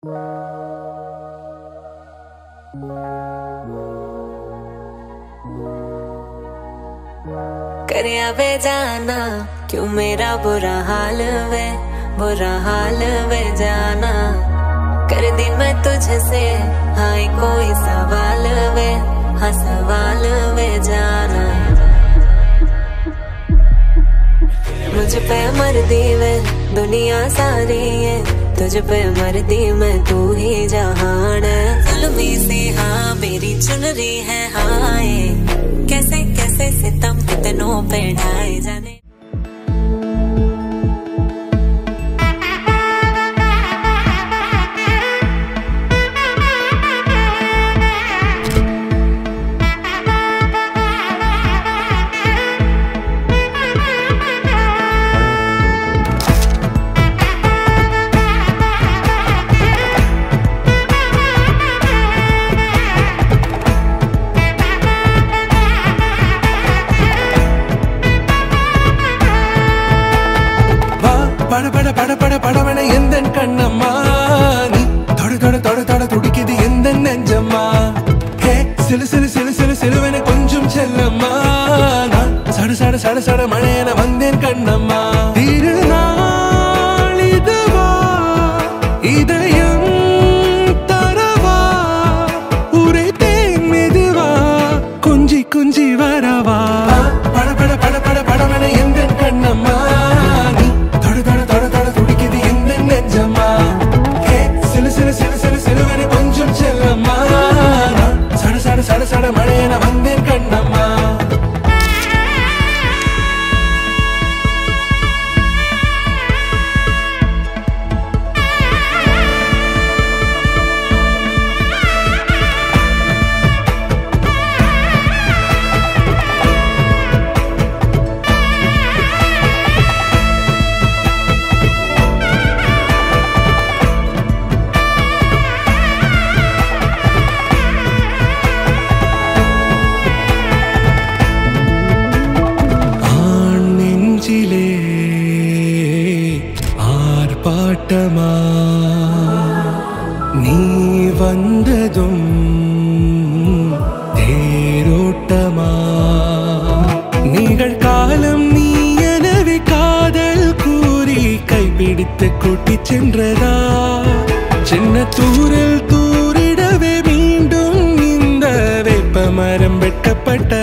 करिया बेजाना क्यों मेरा बुरा हाल वे जाना कर दी मैं तुझसे हाय कोई सवाल वे हाँ सवाल वे जाना मुझ पे मर्दी वे दुनिया सारी है तुझ पे मर्दी मैं तू ही जहान है जुल्मी सी हाँ मेरी चुनरी है हाय कैसे कैसे सितम कितनों पे ढाए जाने படவன எந்தன் கண்ணம்மா நீ தொட தொட தொட தொட துடிக்குது எந்தன் நெஞ்சம்மா ஹே சிலு சிலு சிலு சிலு சிலுவன கொஞ்சம் செல்லம்மா நான் சட சட சட சட மழையன வந்தேன் கண்ணம்மா திருநாள் இதுவா இதயம் தரவா உரைத்தேன் மெதுவா கொஞ்சி கொஞ்சி வரவா பட பட பட பட படவன எந்தன் கண்ணம்மா சட சட மழையன வந்தேன் கண்ணம்மா ஆர்ப்பாட்டமா நீ வந்ததும் தேரோட்டமா நிகழ்காலம் நீ எனவே காதல் கூறி கைப்பிடித்து கூட்டி சென்றதா சின்ன தூரல் தூரிடவே மீண்டும் இந்த வேப்ப மரம் வெட்டப்பட்ட